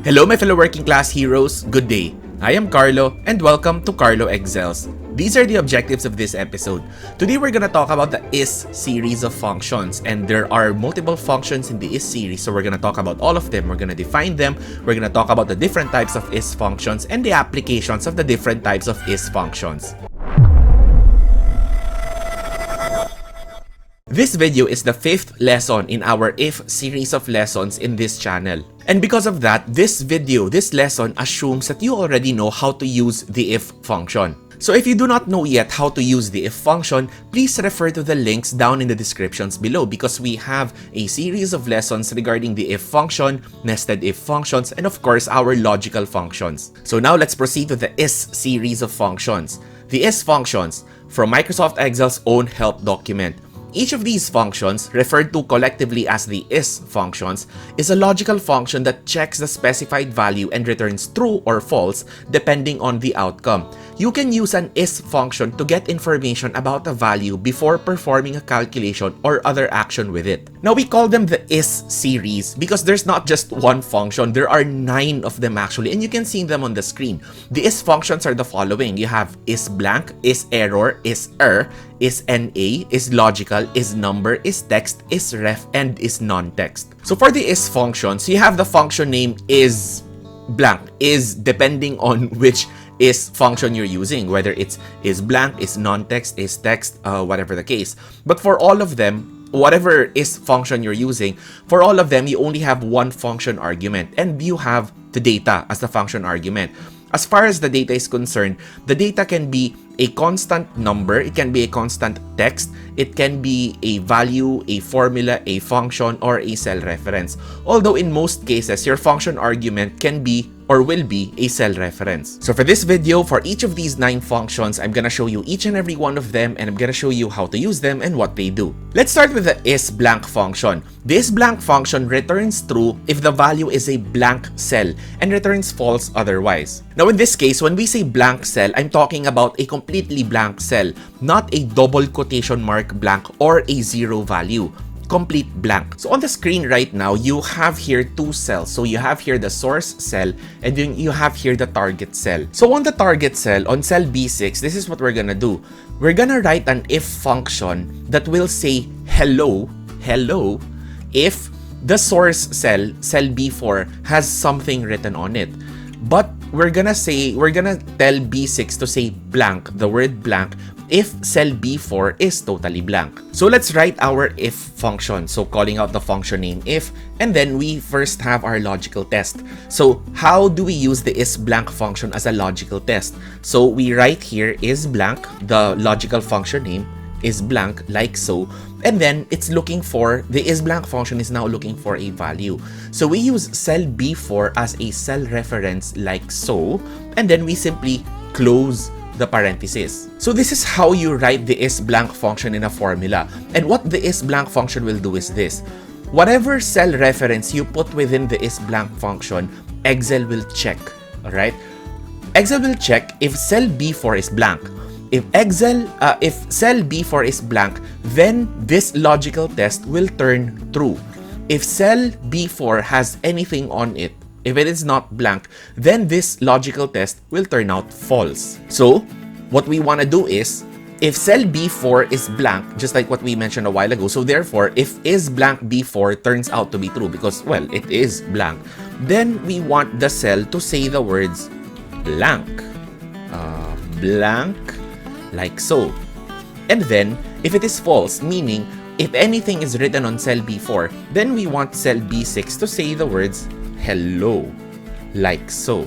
Hello my fellow working class heroes, good day. I am Carlo and welcome to Carlo Excels. These are the objectives of this episode. Today we're gonna talk about the IS series of functions, and there are multiple functions in the IS series, so we're gonna talk about all of them. We're gonna define them, we're gonna talk about the different types of IS functions and the applications of the different types of IS functions. This video is the 5th lesson in our IF series of lessons in this channel. And because of that, this lesson assumes that you already know how to use the IF function. So if you do not know yet how to use the IF function, please refer to the links down in the descriptions below because we have a series of lessons regarding the IF function, nested IF functions, and of course our logical functions. So now let's proceed with the IS series of functions. The IS functions from Microsoft Excel's own help document. Each of these functions, referred to collectively as the IS functions, is a logical function that checks the specified value and returns true or false depending on the outcome. You can use an IS function to get information about a value before performing a calculation or other action with it. Now we call them the IS series because there's not just one function, there are 9 of them actually, and you can see them on the screen. The IS functions are the following. You have ISBLANK, ISERROR, ISERR, ISNA, ISLOGICAL, ISNUMBER, ISTEXT, ISREF, and ISNONTEXT. So for the IS functions, you have the function name ISBLANK, is depending on which IS function you're using, whether it's ISBLANK, ISNONTEXT, ISTEXT, whatever the case. But for all of them, whatever IS function you're using, for all of them, you only have one function argument, and you have the data as the function argument. As far as the data is concerned, the data can be a constant number, it can be a constant text, it can be a value, a formula, a function, or a cell reference. Although in most cases, your function argument can be or will be a cell reference. So for this video, for each of these 9 functions, I'm gonna show you each and every one of them, and I'm gonna show you how to use them and what they do. Let's start with the ISBLANK function. The ISBLANK function returns true if the value is a blank cell and returns false otherwise. Now in this case, when we say blank cell, I'm talking about a completely blank cell, not a double quotation mark blank or a zero value. Complete blank. So on the screen right now, you have here 2 cells. So you have here the source cell and then you have here the target cell. So on the target cell, on cell B6, this is what we're gonna do. We're gonna write an if function that will say hello, if the source cell, cell B4, has something written on it. But we're gonna tell B6 to say blank, the word blank, if cell B4 is totally blank. So let's write our if function. So calling out the function name if, and then we first have our logical test. So how do we use the ISBLANK function as a logical test? So we write here ISBLANK, the logical function name, is blank like so, and then it's looking for, the ISBLANK function is now looking for a value. So we use cell B4 as a cell reference like so, and then we simply close the parenthesis. So this is how you write the ISBLANK function in a formula. And what the ISBLANK function will do is this. Whatever cell reference you put within the ISBLANK function, Excel will check, alright? Excel will check if cell B4 is blank. If cell B4 is blank, then this logical test will turn true. If cell B4 has anything on it, if it is not blank, then this logical test will turn out false. So what we want to do is, if cell B4 is blank, just like what we mentioned a while ago, so therefore, if ISBLANK B4 turns out to be true, because, well, it is blank, then we want the cell to say the words blank, blank, like so. And then, if it is false, meaning if anything is written on cell B4, then we want cell B6 to say the words hello, like so.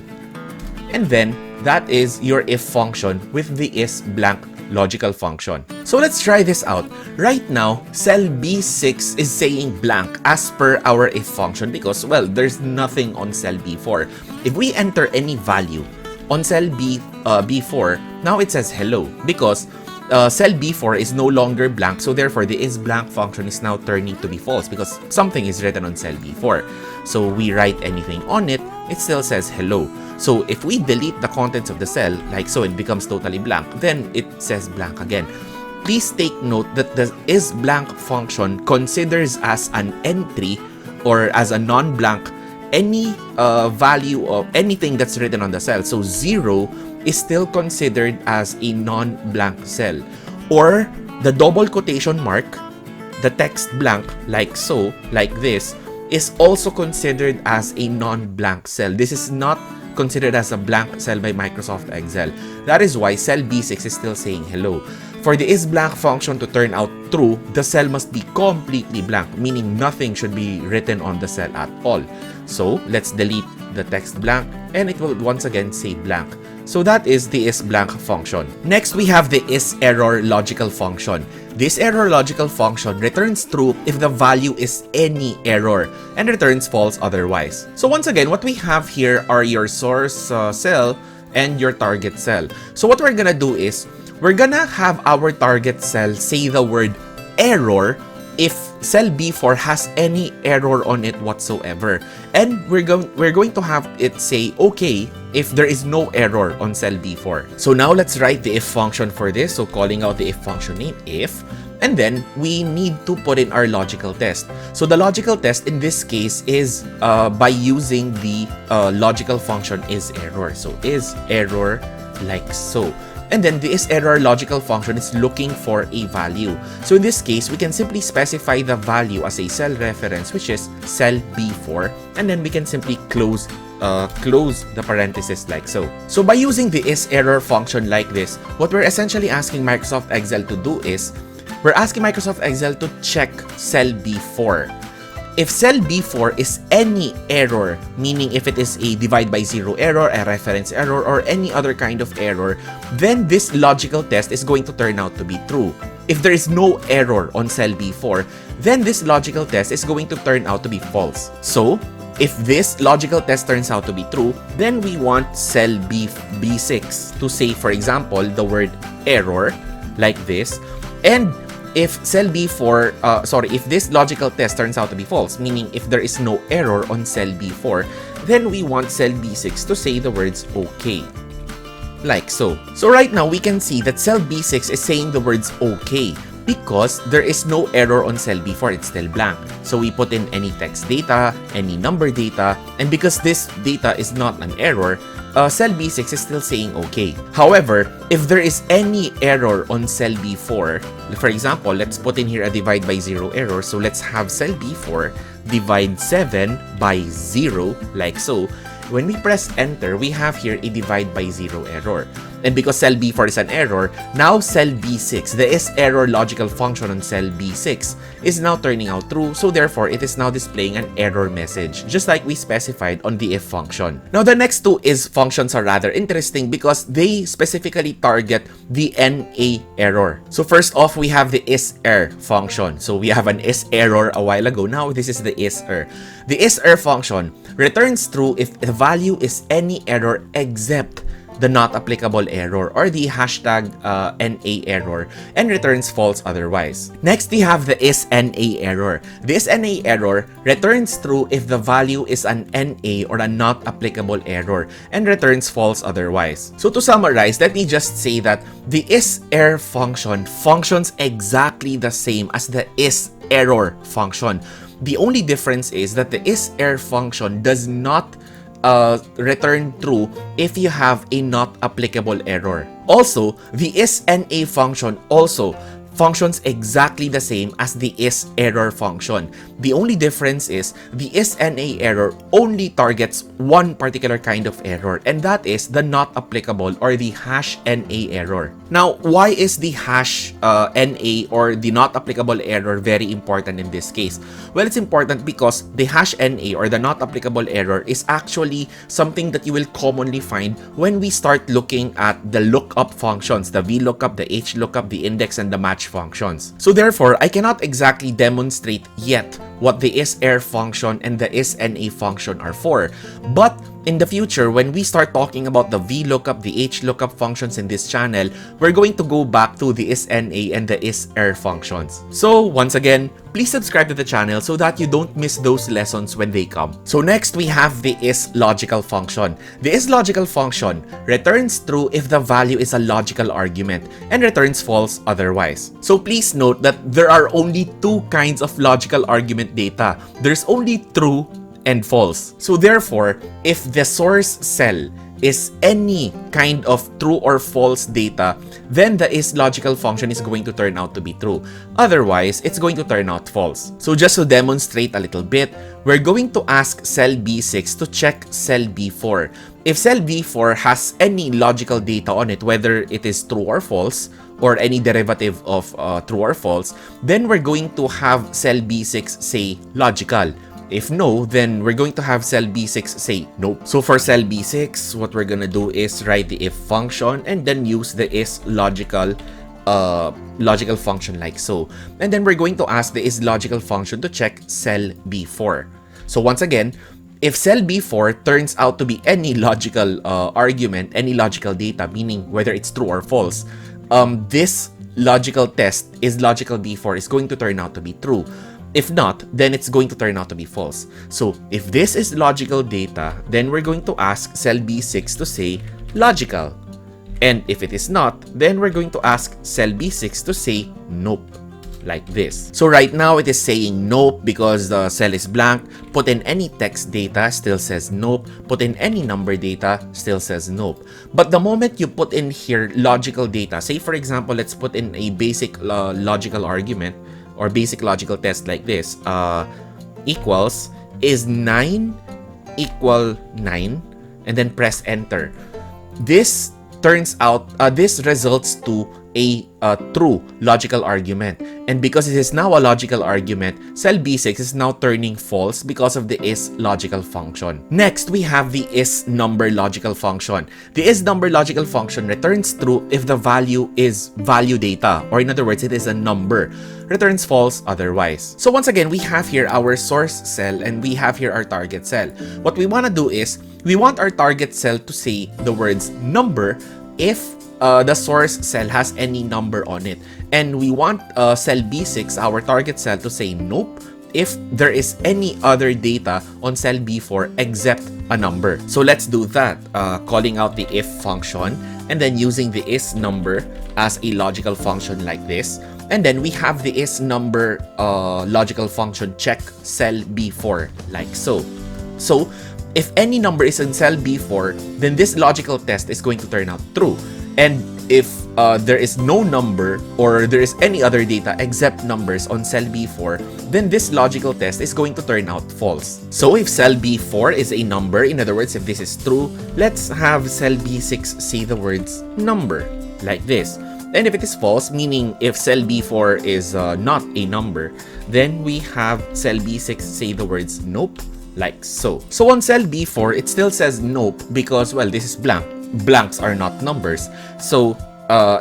And then, that is your if function with the ISBLANK logical function. So let's try this out. Right now, cell B6 is saying blank as per our if function because, well, there's nothing on cell B4. If we enter any value on cell B4, now it says hello because cell B4 is no longer blank, so therefore the ISBLANK function is now turning to be false because something is written on cell B4. So we write anything on it, it still says hello. So if we delete the contents of the cell, like so, it becomes totally blank, then it says blank again. Please take note that the ISBLANK function considers as an entry or as a non-blank any value of anything that's written on the cell. So 0 is still considered as a non-blank cell. Or the double quotation mark, the text blank, like so, like this, is also considered as a non-blank cell. This is not considered as a blank cell by Microsoft Excel. That is why cell B6 is still saying hello. For the ISBLANK function to turn out true, the cell must be completely blank, meaning nothing should be written on the cell at all. So let's delete the text blank and it will once again say blank. So that is the ISBLANK function. Next, we have the ISERROR logical function. This error logical function returns true if the value is any error and returns false otherwise. So once again, what we have here are your source cell and your target cell. So what we're gonna do is, we're gonna have our target cell say the word error if cell B4 has any error on it whatsoever. And we're going to have it say okay if there is no error on cell B4. So now let's write the if function for this. So calling out the if function name, if, and then we need to put in our logical test. So the logical test in this case is by using the logical function ISERROR. So ISERROR like so. And then the ISERROR logical function is looking for a value. So in this case, we can simply specify the value as a cell reference, which is cell B4, and then we can simply close the parenthesis like so. So by using the ISERROR function like this, what we're essentially asking Microsoft Excel to do is, we're asking Microsoft Excel to check cell B4. If cell B4 is any error, meaning if it is a divide by zero error, a reference error, or any other kind of error, then this logical test is going to turn out to be true. If there is no error on cell B4, then this logical test is going to turn out to be false. So, if this logical test turns out to be true, then we want cell B6 to say, for example, the word error, like this, and if cell B4, if this logical test turns out to be false, meaning if there is no error on cell B4, then we want cell B6 to say the words okay. Like so. So right now, we can see that cell B6 is saying the words okay because there is no error on cell B4, it's still blank. So we put in any text data, any number data, and because this data is not an error, cell B6 is still saying okay. However, if there is any error on cell B4, for example, let's put in here a divide by zero error. So let's have cell B4 divide 7 by 0, like so. When we press enter, we have here a divide by zero error. And because cell B4 is an error, now cell B6, the ISERROR logical function on cell B6, is now turning out true, so therefore it is now displaying an error message, just like we specified on the if function. Now the next two is functions are rather interesting because they specifically target the NA error. So first off, we have the ISERR function. So we have an ISERROR a while ago, now this is the ISERR. The ISERR function returns true if the value is any error except the not applicable error or the hashtag NA error and returns false otherwise. Next, we have the ISNA error. The ISNA error returns true if the value is an NA or a not applicable error and returns false otherwise. So to summarize, let me just say that the ISERR function functions exactly the same as the ISERROR function. The only difference is that the ISERR function does not return true if you have a not applicable error. Also, the ISNA function also functions exactly the same as the ISERROR function. The only difference is the ISNA error only targets one particular kind of error, and that is the not applicable or the hash NA error. Now, why is the hash NA or the not applicable error very important in this case? Well, it's important because the hash NA or the not applicable error is actually something that you will commonly find when we start looking at the lookup functions, the VLOOKUP, the HLOOKUP, the index, and the match functions. So therefore, I cannot exactly demonstrate yet what the ISERR function and the ISNA function are for. But in the future, when we start talking about the VLOOKUP, the HLOOKUP functions in this channel, we're going to go back to the ISNA and the ISERR functions. So once again, please subscribe to the channel so that you don't miss those lessons when they come. So next, we have the ISLOGICAL function. The ISLOGICAL function returns true if the value is a logical argument and returns false otherwise. So please note that there are only two kinds of logical argument data. There's only true and false. So therefore, if the source cell is any kind of true or false data, then the ISLOGICAL function is going to turn out to be true. Otherwise, it's going to turn out false. So just to demonstrate a little bit, we're going to ask cell B6 to check cell B4. If cell B4 has any logical data on it, whether it is true or false, or any derivative of true or false, then we're going to have cell B6 say logical. If no, then we're going to have cell B6 say nope. So for cell B6, what we're gonna do is write the if function and then use the ISLOGICAL logical function like so. And then we're going to ask the ISLOGICAL function to check cell B4. So once again, if cell B4 turns out to be any logical argument, any logical data, meaning whether it's true or false, this logical test ISLOGICAL B4 is going to turn out to be true. If not, then it's going to turn out to be false. So if this is logical data, then we're going to ask cell B6 to say logical. And if it is not, then we're going to ask cell B6 to say nope, like this. So right now it is saying nope because the cell is blank. Put in any text data, still says nope. Put in any number data, still says nope. But the moment you put in here logical data, say for example, let's put in a basic logical argument, or basic logical test like this, equals, is 9 equal 9, and then press enter. This turns out, this results to a true logical argument. And because it is now a logical argument, cell B6 is now turning false because of the ISLOGICAL function. Next, we have the ISNUMBER logical function. The ISNUMBER logical function returns true if the value is value data, or in other words, it is a number. Returns false otherwise. So once again, we have here our source cell and we have here our target cell. What we want to do is, we want our target cell to say the words number if the source cell has any number on it. And we want cell B6, our target cell, to say nope if there is any other data on cell B4 except a number. So let's do that, calling out the if function and then using the ISNUMBER as a logical function like this. And then we have the ISNUMBER logical function check cell B4 like so. So if any number is in cell B4, then this logical test is going to turn out true. And if there is no number or there is any other data except numbers on cell B4, then this logical test is going to turn out false. So if cell B4 is a number, in other words, if this is true, let's have cell B6 say the words number like this. And if it is false, meaning if cell B4 is not a number, then we have cell B6 say the words nope like so. So on cell B4, it still says nope because, well, this is blank. Blanks are not numbers. So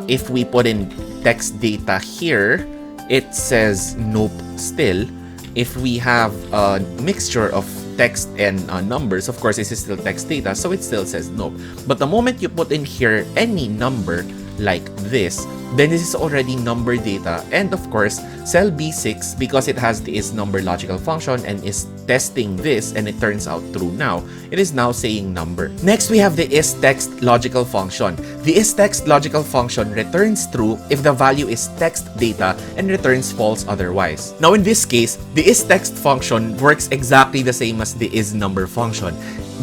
if we put in text data here, it says nope still. If we have a mixture of text and numbers, of course, this is still text data, so it still says nope. But the moment you put in here any number like this, then this is already number data. And of course, cell B6, because it has the ISNUMBER logical function and is testing this and it turns out true now, it is now saying number. Next, we have the ISTEXT logical function. The ISTEXT logical function returns true if the value is text data and returns false otherwise. Now in this case, the ISTEXT function works exactly the same as the ISNUMBER function.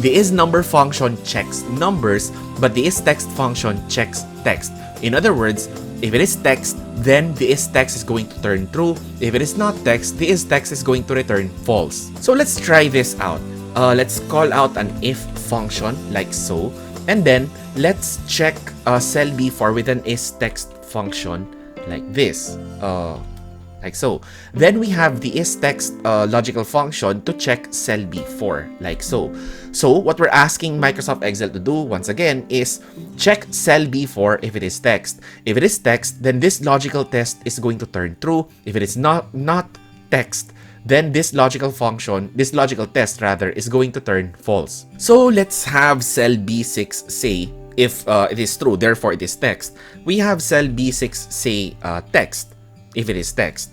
The ISNUMBER function checks numbers, but the ISTEXT function checks text. In other words, if it is text, then the ISTEXT is going to turn true. If it is not text, the ISTEXT is going to return false. So let's try this out. Let's call out an if function like so. And then let's check cell B4 with an ISTEXT function like this. Like so. Then we have the ISTEXT logical function to check cell B4 like so. So what we're asking Microsoft Excel to do once again is check cell B4 if it is text. If it is text, then this logical test is going to turn true. If it is not text, then this logical test rather is going to turn false. So let's have cell B6 say if it is true, therefore it is text. We have cell B6 say text if it is text.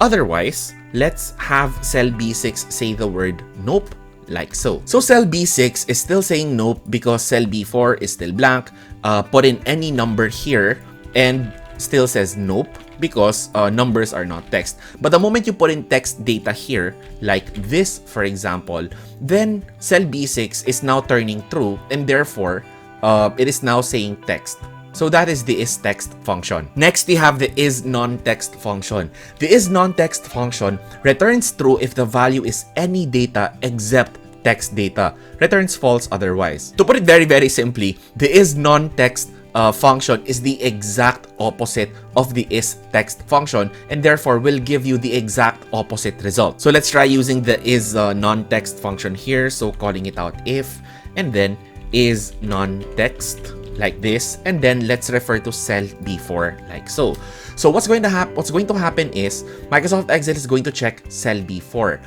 Otherwise, let's have cell B6 say the word nope like so. So cell B6 is still saying nope because cell B4 is still blank. Put in any number here and still says nope because numbers are not text. But the moment you put in text data here, like this, for example, then cell B6 is now turning true, and therefore, it is now saying text. So that is the ISTEXT function. Next, we have the ISNONTEXT function. The ISNONTEXT function returns true if the value is any data except text data. Returns false otherwise. To put it very, very simply, the ISNONTEXT function is the exact opposite of the ISTEXT function, and therefore will give you the exact opposite result. So let's try using the ISNONTEXT function here. So calling it out if, and then ISNONTEXT like this, and then let's refer to cell B4 like so. So what's going to happen is Microsoft Excel is going to check cell B4.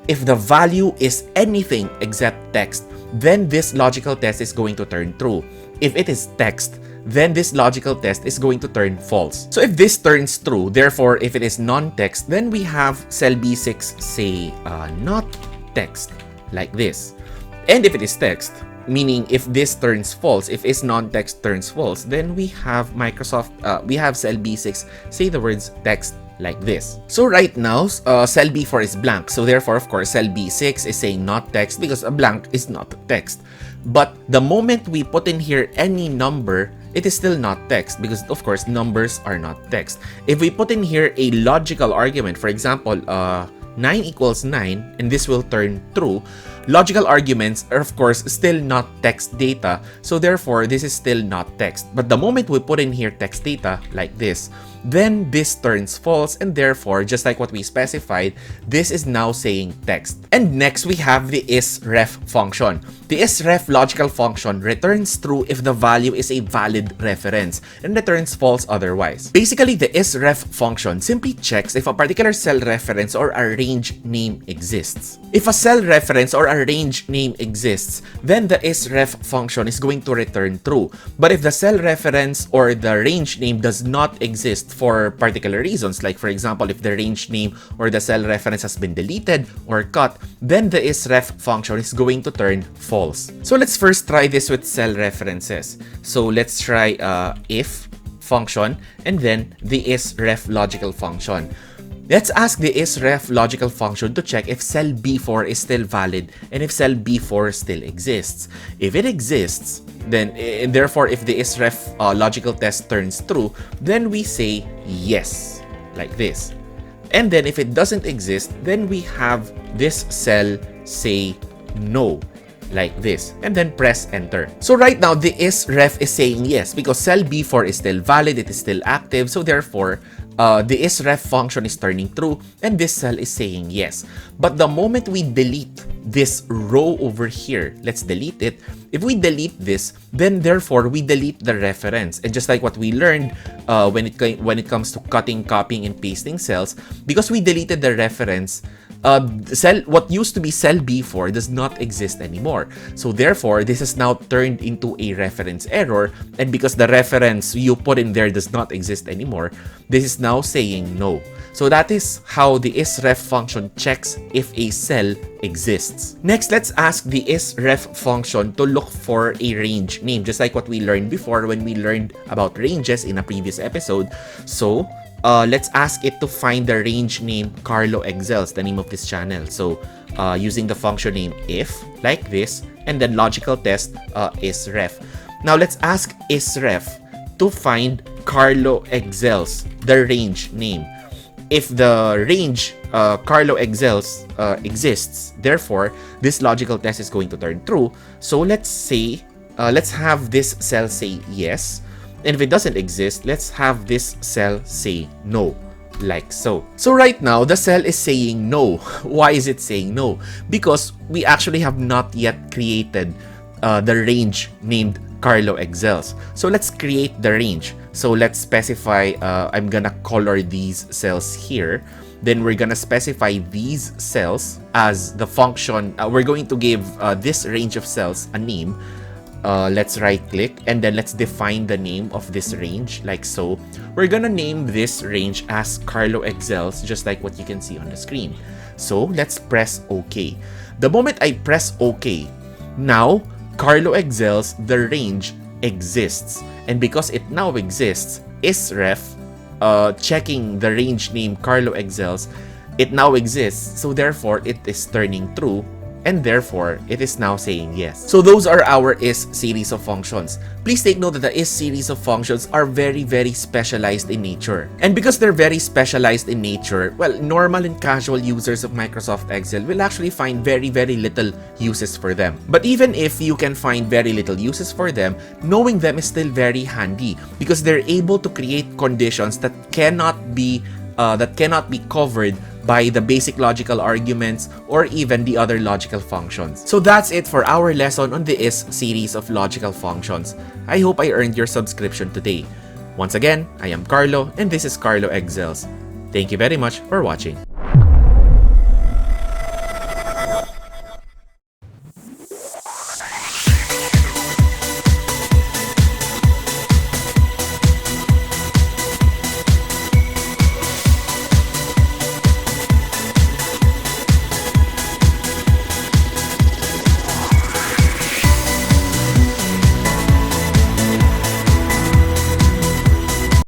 If the value is anything except text, then this logical test is going to turn true. If it is text, then this logical test is going to turn false. So if this turns true, therefore if it is non-text, then we have cell B6 say not text like this. And if it is text, meaning if this turns false, if is non-text turns false, then we have we have cell B6 say the words text like this. So right now, cell B4 is blank. So therefore, of course, cell B6 is saying not text because a blank is not text. But the moment we put in here any number, it is still not text because, of course, numbers are not text. If we put in here a logical argument, for example, 9 equals 9, and this will turn true, logical arguments are, of course, still not text data, so therefore, this is still not text. But the moment we put in here text data, like this, then this turns false, and therefore, just like what we specified, this is now saying text. And next, we have the ISREF function. The ISREF logical function returns true if the value is a valid reference, and returns false otherwise. Basically, the ISREF function simply checks if a particular cell reference or a range name exists. If a cell reference or a range name exists, then the ISREF function is going to return true. But if the cell reference or the range name does not exist for particular reasons, like for example, if the range name or the cell reference has been deleted or cut, then the ISREF function is going to turn false. So let's first try this with cell references. So let's try if function and then the ISREF logical function. Let's ask the ISREF logical function to check if cell B4 is still valid and if cell B4 still exists. If it exists, then therefore if the ISREF logical test turns true, then we say yes, like this. And then if it doesn't exist, then we have this cell say no, like this, and then press enter. So right now the ISREF is saying yes because cell B4 is still valid, it is still active, so therefore the ISREF function is turning true and this cell is saying yes. But the moment we delete this row over here, let's delete it. If we delete this, then therefore we delete the reference. And just like what we learned when it comes to cutting, copying, and pasting cells, because we deleted the reference, what used to be cell B4 does not exist anymore. So therefore, this is now turned into a reference error. And because the reference you put in there does not exist anymore, this is now saying no. So that is how the ISREF function checks if a cell exists. Next, let's ask the ISREF function to look for a range name, just like what we learned before when we learned about ranges in a previous episode. So let's ask it to find the range name Carlo Excels, the name of this channel. So using the function name if, like this, and then logical test ISREF. Now let's ask ISREF to find Carlo Excels, the range name. If the range Carlo Excels exists, therefore this logical test is going to turn true. So let's say let's have this cell say yes. And if it doesn't exist, let's have this cell say no, like so. So right now, the cell is saying no. Why is it saying no? Because we actually have not yet created the range named Carlo Excels. So let's create the range. So let's specify, I'm gonna color these cells here. Then we're gonna specify these cells as the function. We're going to give this range of cells a name. Let's right click and then let's define the name of this range like so. We're gonna name this range as Carlo Excels, just like what you can see on the screen. So let's press OK. The moment I press OK, now Carlo Excels, the range exists. And because it now exists, ISREF checking the range name Carlo Excels, it now exists, so therefore it is turning true, and therefore it is now saying yes. So those are our is series of functions. Please take note that the is series of functions are very specialized in nature. And because they're very specialized in nature, well, normal and casual users of Microsoft Excel will actually find very little uses for them. But even if you can find very little uses for them, knowing them is still very handy because they're able to create conditions that cannot be covered by the basic logical arguments or even the other logical functions. So that's it for our lesson on the is series of logical functions. I hope I earned your subscription today. Once again, I am Carlo and this is Carlo Excels. Thank you very much for watching.